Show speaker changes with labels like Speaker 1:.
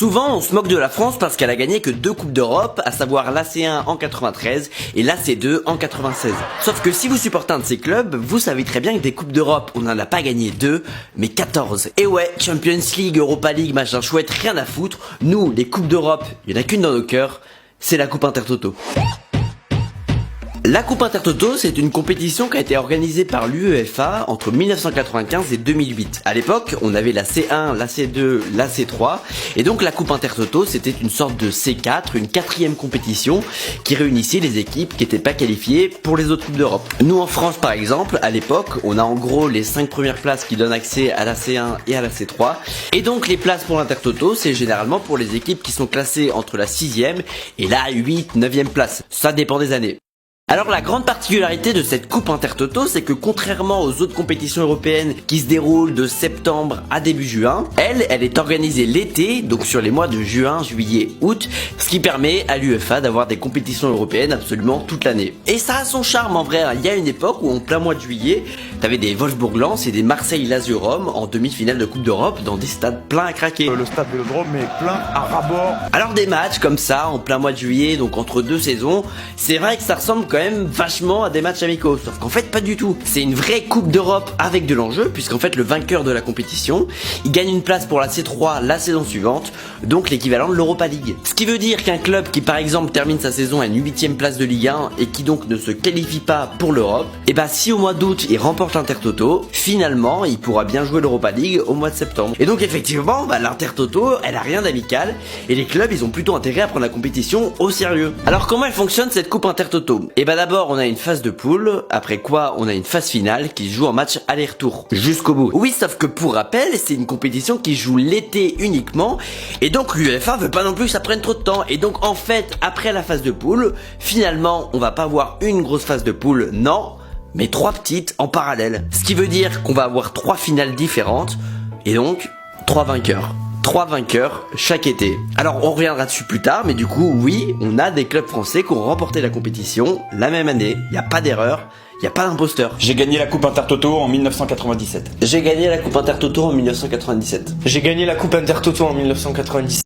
Speaker 1: Souvent, on se moque de la France parce qu'elle a gagné que 2 Coupes d'Europe, à savoir l'AC1 en 93 et l'AC2 en 96. Sauf que si vous supportez un de ces clubs, vous savez très bien que des Coupes d'Europe, on n'en a pas gagné 2, mais 14. Et ouais, Champions League, Europa League, machin chouette, rien à foutre. Nous, les Coupes d'Europe, il y en a qu'une dans nos cœurs, c'est la Coupe Intertoto. La Coupe Intertoto, c'est une compétition qui a été organisée par l'UEFA entre 1995 et 2008. À l'époque, on avait la C1, la C2, la C3, et donc la Coupe Intertoto, c'était une sorte de C4, une 4e compétition qui réunissait les équipes qui n'étaient pas qualifiées pour les autres Coupes d'Europe. Nous en France par exemple, à l'époque, on a en gros les 5 premières places qui donnent accès à la C1 et à la C3, et donc les places pour l'Intertoto, c'est généralement pour les équipes qui sont classées entre la 6e et la 8, 9e place. Ça dépend des années. Alors la grande particularité de cette Coupe Intertoto, c'est que contrairement aux autres compétitions européennes qui se déroulent de septembre à début juin, elle est organisée l'été, donc sur les mois de juin, juillet, août, ce qui permet à l'UEFA d'avoir des compétitions européennes absolument toute l'année. Et ça a son charme en vrai, il y a une époque où en plein mois de juillet, t'avais des Wolfsburg-Lens et des Marseille-Lazio Rome en demi-finale de Coupe d'Europe dans des stades pleins à craquer.
Speaker 2: Le stade Vélodrome est plein à ras-bord.
Speaker 1: Alors des matchs comme ça en plein mois de juillet, donc entre 2 saisons, c'est vrai que ça ressemble quand même vachement à des matchs amicaux, sauf qu'en fait pas du tout. C'est une vraie Coupe d'Europe avec de l'enjeu, puisqu'en fait le vainqueur de la compétition, il gagne une place pour la C3 la saison suivante, donc l'équivalent de l'Europa League. Ce qui veut dire qu'un club qui par exemple termine sa saison à une 8e place de Ligue 1 et qui donc ne se qualifie pas pour l'Europe, et bah si au mois d'août il remporte l'Intertoto, finalement il pourra bien jouer l'Europa League au mois de septembre. Et donc effectivement, l'Intertoto, elle a rien d'amical, et les clubs ils ont plutôt intérêt à prendre la compétition au sérieux. Alors comment elle fonctionne cette Coupe Intertoto? Et bah d'abord on a une phase de poule, après quoi on a une phase finale qui se joue en match aller-retour, jusqu'au bout. Oui, sauf que pour rappel, c'est une compétition qui joue l'été uniquement, et donc l'UEFA veut pas non plus que ça prenne trop de temps, et donc en fait, après la phase de poule, finalement, on va pas avoir une grosse phase de poule, non, mais 3 petites en parallèle. Ce qui veut dire qu'on va avoir 3 finales différentes, et donc 3 vainqueurs. 3 vainqueurs chaque été. Alors on reviendra dessus plus tard, mais du coup oui, on a des clubs français qui ont remporté la compétition la même année. Il n'y a pas d'erreur, il n'y a pas d'imposteur.
Speaker 3: J'ai gagné la Coupe Intertoto en 1997.
Speaker 1: J'ai gagné la Coupe Intertoto en 1997.
Speaker 4: J'ai gagné la Coupe Intertoto en 1997.